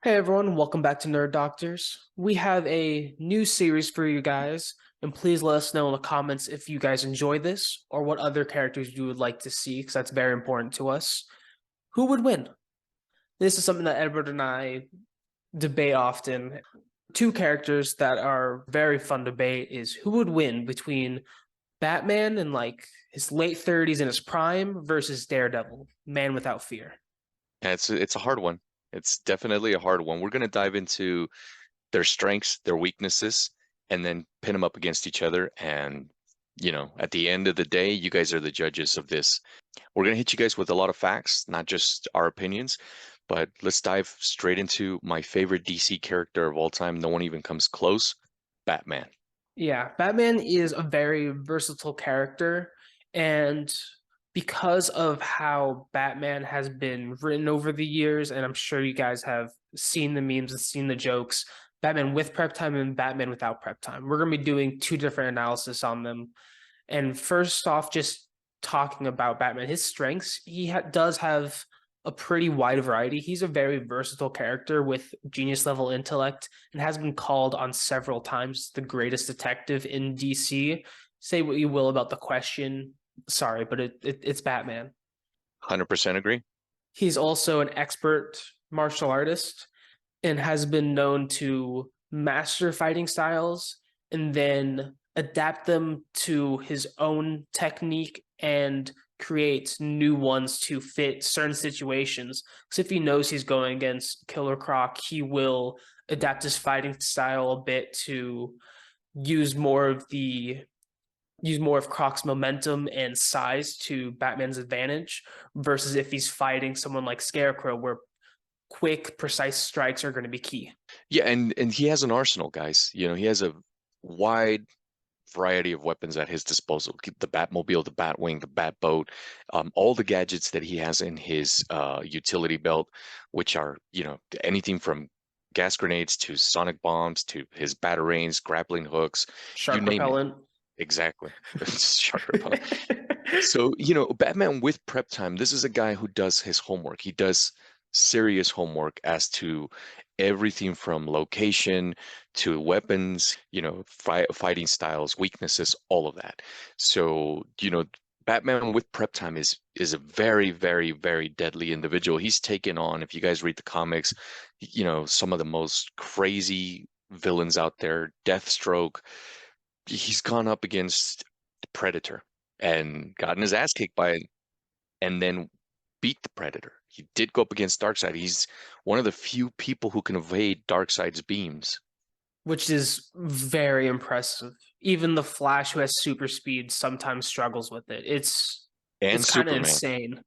Hey everyone, welcome back to Nerd Doctors. We have a new series for you guys, and please let us know in the comments if you guys enjoy this or what other characters you would like to see, because that's very important to us. Who would win? This is something that Edward and I debate often. Two characters that are very fun debate is who would win between Batman in like his late 30s in his prime versus Daredevil, Man Without Fear. And it's a hard one. It's definitely a hard one. We're going to dive into their strengths, their weaknesses, and then pin them up against each other. And, at the end of the day, you guys are the judges of this. We're going to hit you guys with a lot of facts, not just our opinions, but let's dive straight into my favorite DC character of all time. No one even comes close, Batman. Yeah, Batman is a very versatile character, and because of how Batman has been written over the years, and I'm sure you guys have seen the memes and seen the jokes, Batman with prep time and Batman without prep time. We're going to be doing two different analysis on them. And first off, just talking about Batman, his strengths, does have a pretty wide variety. He's a very versatile character with genius level intellect and has been called on several times the greatest detective in DC. Say what you will about the question. Sorry, but it's Batman. 100% agree. He's also an expert martial artist and has been known to master fighting styles and then adapt them to his own technique and create new ones to fit certain situations. Because if he knows he's going against Killer Croc, he will adapt his fighting style a bit to use more of the use more of Croc's momentum and size to Batman's advantage versus if he's fighting someone like Scarecrow where quick, precise strikes are going to be key. Yeah, and he has an arsenal, guys. He has a wide variety of weapons at his disposal. The Batmobile, the Batwing, the Batboat, all the gadgets that he has in his utility belt, which are, anything from gas grenades to sonic bombs to his batarangs, grappling hooks, you Shark name it. repellent. Exactly. Shark repellent. So, Batman with prep time, this is a guy who does his homework. He does serious homework as to everything from location to weapons, fighting styles, weaknesses, all of that. So, Batman with prep time is a very, very, very deadly individual. He's taken on, if you guys read the comics, some of the most crazy villains out there, Deathstroke. He's gone up against the Predator and gotten his ass kicked by it and then beat the Predator. He did go up against Darkseid. He's one of the few people who can evade Darkseid's beams. Which is very impressive. Even the Flash, who has super speed, sometimes struggles with it. It's And kind of Superman. insane.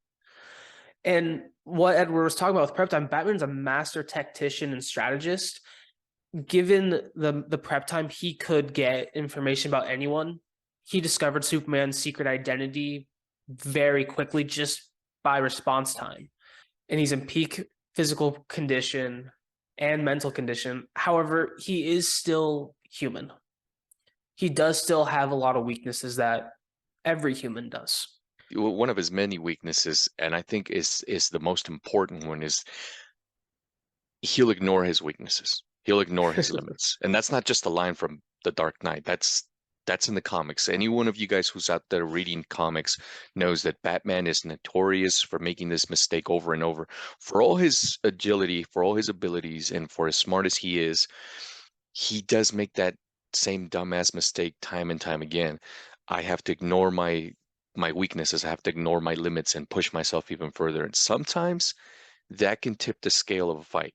And what Edward was talking about with prep time, Batman's a master tactician and strategist. Given the prep time, he could get information about anyone. He discovered Superman's secret identity very quickly just by response time. And he's in peak physical condition and mental condition. However, he is still human. He does still have a lot of weaknesses that every human does. One of his many weaknesses, and I think is the most important one, is he'll ignore his weaknesses. He'll ignore his limits. And that's not just a line from The Dark Knight. That's in the comics. Any one of you guys who's out there reading comics knows that Batman is notorious for making this mistake over and over. For all his agility, for all his abilities, and for as smart as he is, he does make that same dumbass mistake time and time again. I have to ignore my weaknesses. I have to ignore my limits and push myself even further. And sometimes that can tip the scale of a fight.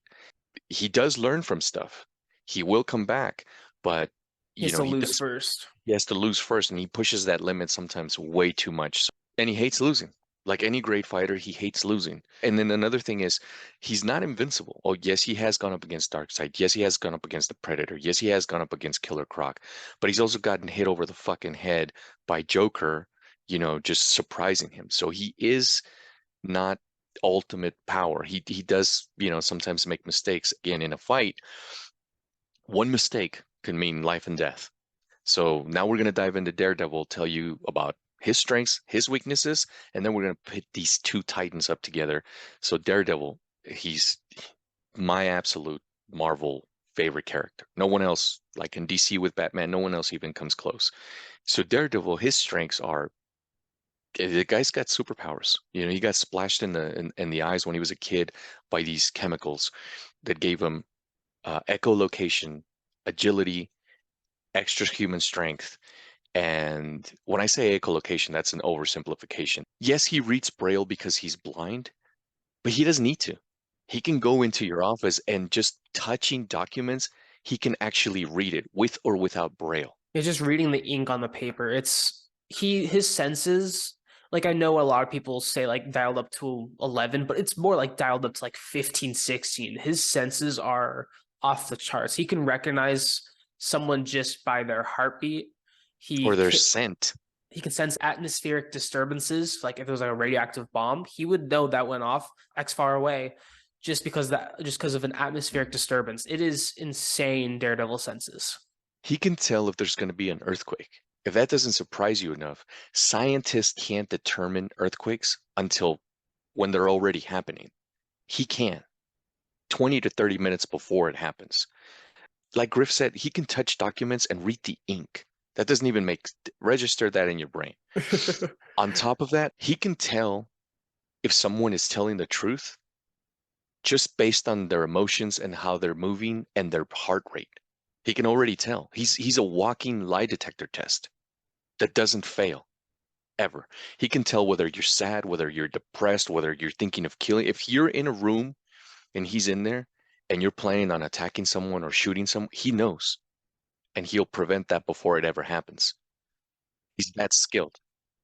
He does learn from stuff. He will come back, but He has to he lose does first, he has to lose first, and he pushes that limit sometimes way too much. And he hates losing. Like any great fighter, he hates losing. And then another thing is, he's not invincible. Oh, yes, he has gone up against Darkseid. Yes, he has gone up against the Predator. Yes, he has gone up against Killer Croc. But he's also gotten hit over the fucking head by Joker, just surprising him. So he is not ultimate power. He does, sometimes make mistakes. Again, in a fight, one mistake can mean life and death. So now we're going to dive into Daredevil, tell you about his strengths, his weaknesses, and then we're going to put these two titans up together. So Daredevil, he's my absolute Marvel favorite character. No one else, like in DC with Batman, no one else even comes close. So Daredevil, his strengths are the guy's got superpowers. You know, he got splashed in the eyes when he was a kid by these chemicals that gave him echolocation, agility, extra human strength. And when I say echolocation, that's an oversimplification. Yes, he reads Braille because he's blind, but he doesn't need to. He can go into your office and just touching documents, he can actually read it with or without Braille. It's just reading the ink on the paper. It's his senses, like I know a lot of people say like dialed up to 11, but it's more like dialed up to like 15, 16. His senses are off the charts. He can recognize someone just by their heartbeat. Or He their can, scent. he can sense atmospheric disturbances, like if it was like a radioactive bomb, he would know that went off X far away just because of an atmospheric disturbance. It is insane, Daredevil senses. He can tell if there's going to be an earthquake. If that doesn't surprise you enough, scientists can't determine earthquakes until when they're already happening. He can, 20 to 30 minutes before it happens. Like Griff said, he can touch documents and read the ink. That doesn't even register that in your brain. On top of that, he can tell if someone is telling the truth just based on their emotions and how they're moving and their heart rate. He can already tell. He's a walking lie detector test that doesn't fail ever. He can tell whether you're sad, whether you're depressed, whether you're thinking of killing. If you're in a room and he's in there and you're planning on attacking someone or shooting someone, he knows and he'll prevent that before it ever happens. He's that skilled.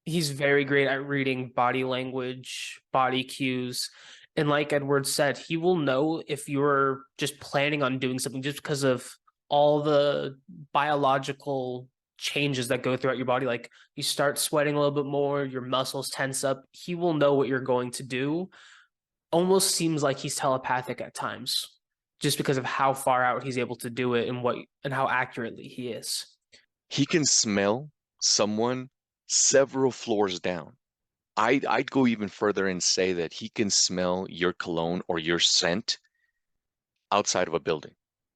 He's very great at reading body language, body cues. And like Edward said, he will know if you're just planning on doing something just because of all the biological changes that go throughout your body. Like you start sweating a little bit more, your muscles tense up. He will know what you're going to do. Almost seems like he's telepathic at times, just because of how far out he's able to do it and how accurately he is. He can smell someone several floors down. I'd go even further and say that he can smell your cologne or your scent outside of a building,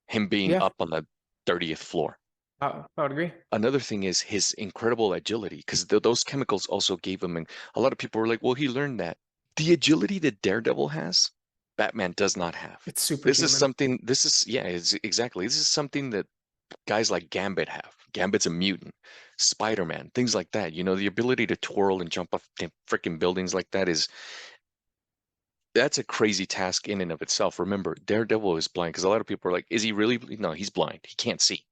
him being Yeah, up on the 30th floor. I would agree. Another thing is his incredible agility, because those chemicals also gave him, and a lot of people were like, well, he learned that. The agility that Daredevil has, Batman does not have. It's superhuman. Yeah, it's, exactly. This is something that guys like Gambit have. Gambit's a mutant. Spider-Man, things like that. You know, the ability to twirl and jump off freaking buildings like that that's a crazy task in and of itself. Remember, Daredevil is blind because a lot of people are like, is he really? No, he's blind. He can't see.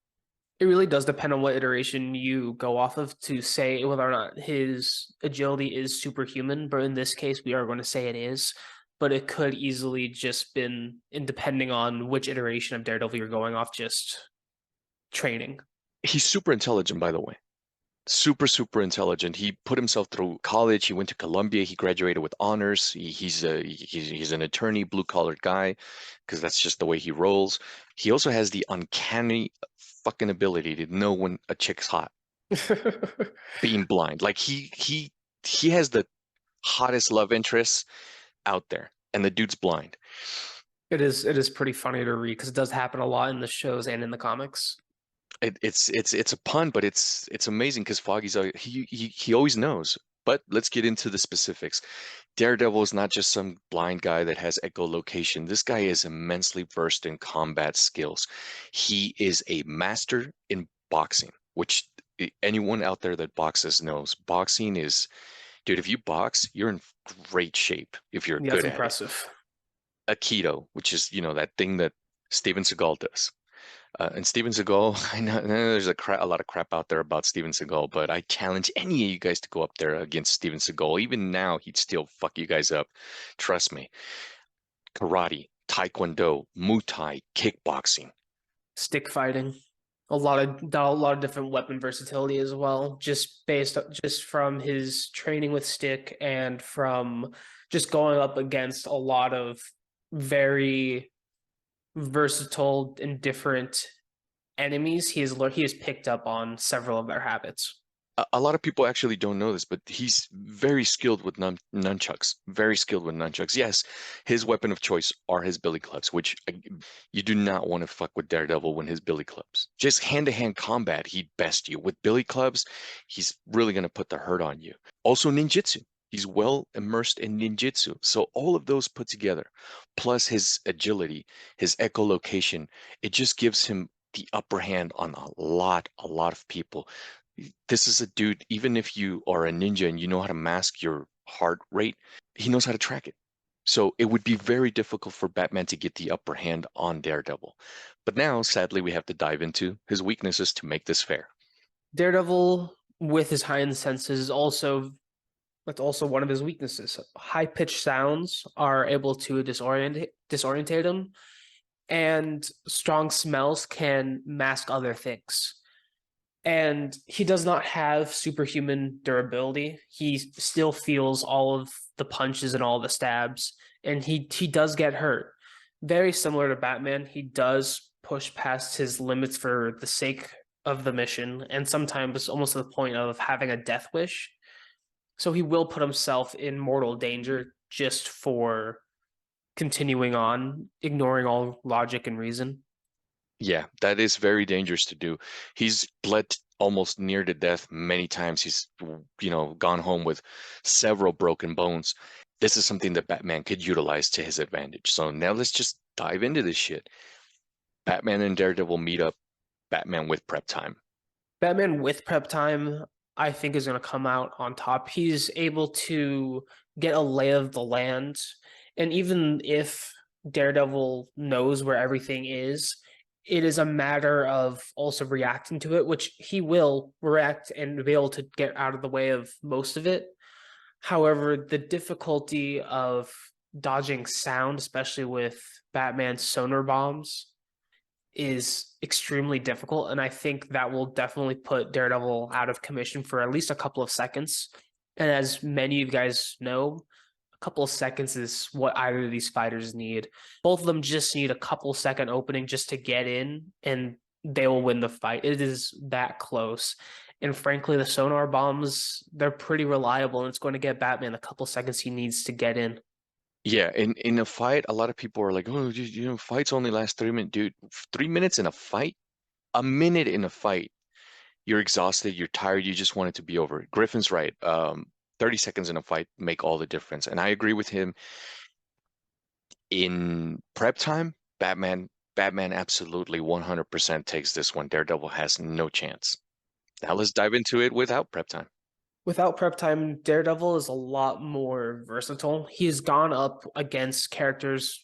It really does depend on what iteration you go off of to say whether or not his agility is superhuman. But in this case, we are going to say it is. But it could easily just been, in depending on which iteration of Daredevil you're going off, just training. He's super intelligent, by the way. Super, super intelligent. He put himself through college. He went to Columbia. He graduated with honors. He's an attorney, blue collar guy, because that's just the way he rolls. He also has the uncanny fucking ability to know when a chick's hot, being blind. Like he has the hottest love interest out there, and the dude's blind. It is pretty funny to read because it does happen a lot in the shows and in the comics. It's a pun, but it's amazing because he always knows. But let's get into the specifics. Daredevil is not just some blind guy that has echolocation. This guy is immensely versed in combat skills. He is a master in boxing, which anyone out there that boxes knows. Boxing is, dude, if you box, you're in great shape if you're Yeah, that's good at it. impressive. Aikido, which is, that thing that Steven Seagal does. And Steven Seagal, I know there's a lot of crap out there about Steven Seagal, but I challenge any of you guys to go up there against Steven Seagal. Even now, he'd still fuck you guys up. Trust me. Karate, Taekwondo, Muay Thai, kickboxing. Stick fighting. A lot of different weapon versatility as well, just from his training with stick and from just going up against a lot of very versatile and different enemies. He has picked up on several of their habits. a lot of people actually don't know this, but he's very skilled with nunchucks. Very skilled with nunchucks. Yes, his weapon of choice are his billy clubs, which you do not want to fuck with Daredevil when his billy clubs. Just hand-to-hand combat, he'd best you. With billy clubs, he's really going to put the hurt on you. Also, ninjutsu. He's well immersed in ninjutsu. So all of those put together, plus his agility, his echolocation, it just gives him the upper hand on a lot of people. This is a dude, even if you are a ninja and you know how to mask your heart rate, he knows how to track it. So it would be very difficult for Batman to get the upper hand on Daredevil. But now, sadly, we have to dive into his weaknesses to make this fair. Daredevil, with his heightened senses, is also that's also one of his weaknesses. High-pitched sounds are able to disorientate him, and strong smells can mask other things. And he does not have superhuman durability. He still feels all of the punches and all the stabs, and he does get hurt. Very similar to Batman, he does push past his limits for the sake of the mission, and sometimes almost to the point of having a death wish. So he will put himself in mortal danger just for continuing on, ignoring all logic and reason. Yeah, that is very dangerous to do. He's bled almost near to death many times. He's, gone home with several broken bones. This is something that Batman could utilize to his advantage. So now let's just dive into this shit. Batman and Daredevil meet up, Batman with prep time. Batman with prep time, I think, is going to come out on top. He's able to get a lay of the land. And even if Daredevil knows where everything is, it is a matter of also reacting to it, which he will react and be able to get out of the way of most of it. However, the difficulty of dodging sound, especially with Batman's sonar bombs, is extremely difficult, and I think that will definitely put Daredevil out of commission for at least a couple of seconds. And as many of you guys know, a couple of seconds is what either of these fighters need. Both of them just need a couple second opening just to get in, and they will win the fight. It is that close. And frankly, the sonar bombs, they're pretty reliable, and it's going to get Batman a couple seconds he needs to get in. Yeah, in a fight, a lot of people are like, "Oh, fights only last 3 minutes." Dude, 3 minutes in a fight? A minute in a fight, you're exhausted, you're tired, you just want it to be over. Griffin's right. 30 seconds in a fight make all the difference. And I agree with him. In prep time, Batman absolutely 100% takes this one. Daredevil has no chance. Now let's dive into it without prep time. Without prep time, Daredevil is a lot more versatile. He's gone up against characters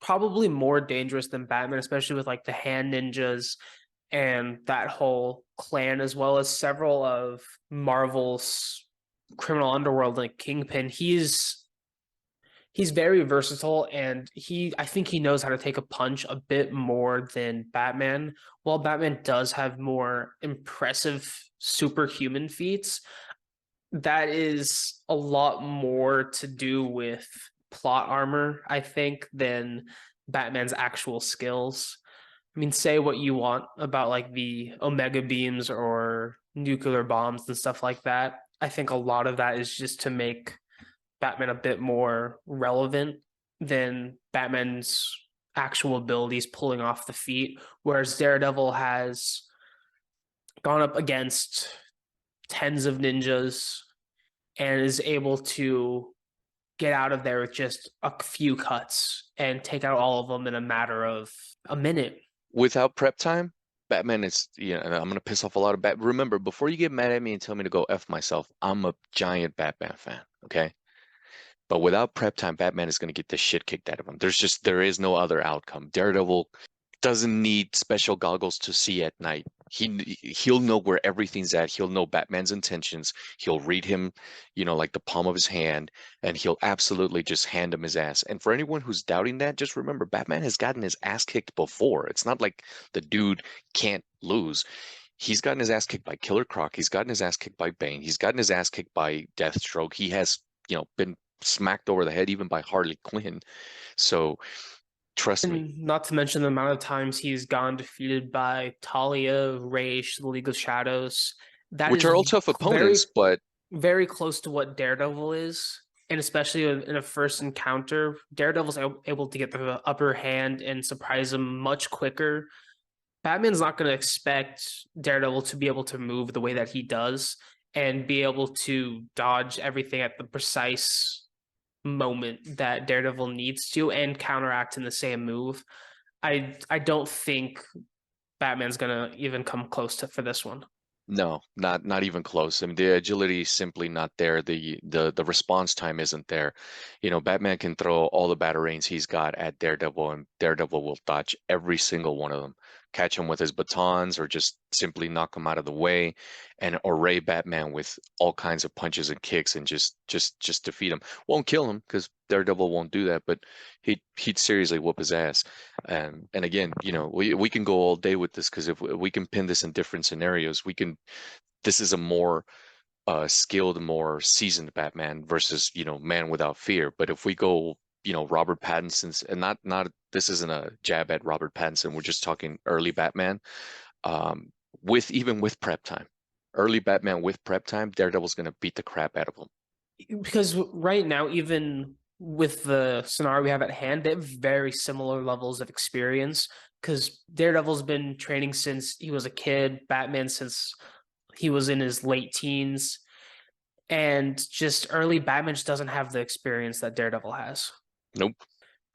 probably more dangerous than Batman, especially with like the hand ninjas and that whole clan, as well as several of Marvel's criminal underworld like Kingpin. He's very versatile, and I think he knows how to take a punch a bit more than Batman. While Batman does have more impressive superhuman feats, that is a lot more to do with plot armor, I think, than Batman's actual skills. I mean, say what you want about like the Omega beams or nuclear bombs and stuff like that. I think a lot of that is just to make Batman a bit more relevant than Batman's actual abilities pulling off the feet. Whereas Daredevil has gone up against tens of ninjas and is able to get out of there with just a few cuts and take out all of them in a matter of a minute. Without prep time, Batman is, and I'm gonna piss off a lot of Remember, before you get mad at me and tell me to go F myself, I'm a giant Batman fan, okay? But without prep time, Batman is going to get the shit kicked out of him. There is no other outcome. Daredevil doesn't need special goggles to see at night. He'll know where everything's at. He'll know Batman's intentions. He'll read him, like the palm of his hand, and he'll absolutely just hand him his ass. And for anyone who's doubting that, just remember Batman has gotten his ass kicked before. It's not like the dude can't lose. He's gotten his ass kicked by Killer Croc. He's gotten his ass kicked by Bane. He's gotten his ass kicked by Deathstroke. He has, been smacked over the head even by Harley Quinn. So trust me. And not to mention the amount of times he's gone defeated by Talia, Raish, the League of Shadows. That which is are all tough very, opponents, but very close to what Daredevil is. And especially in a first encounter, Daredevil's able to get the upper hand and surprise him much quicker. Batman's not going to expect Daredevil to be able to move the way that he does and be able to dodge everything at the precise moment that Daredevil needs to and counteract in the same move. I don't think Batman's gonna even come close to for this one. no, not even close. I mean, the agility is simply not there. The response time isn't there. You know, Batman can throw all the batarangs he's got at Daredevil, and Daredevil will dodge every single one of them, catch him with his batons, or just simply knock him out of the way, and array Batman with all kinds of punches and kicks, and just defeat him. Won't kill him because Daredevil won't do that, but he'd seriously whoop his ass. And again, you know, we can go all day with this because if we can pin this in different scenarios, we can. This is a more skilled, more seasoned Batman versus, you know, Man Without Fear. But if we go, you know, Robert Pattinson's, and not this isn't a jab at Robert Pattinson. We're just talking early Batman, um, with even with prep time, early Batman with prep time, Daredevil's gonna beat the crap out of him. Because right now, even with the scenario we have at hand, they have very similar levels of experience. Because Daredevil's been training since he was a kid, Batman since he was in his late teens, and just early Batman just doesn't have the experience that Daredevil has. Nope.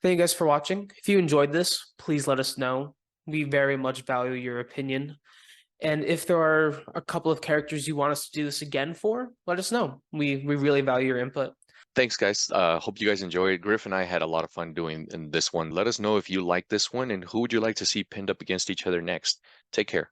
Thank you guys for watching. If you enjoyed this, please let us know. We very much value your opinion. And if there are a couple of characters you want us to do this again for, let us know. We really value your input. Thanks, guys. Hope you guys enjoyed. Griff and I had a lot of fun doing in this one. Let us know if you like this one and who would you like to see pinned up against each other next. Take care.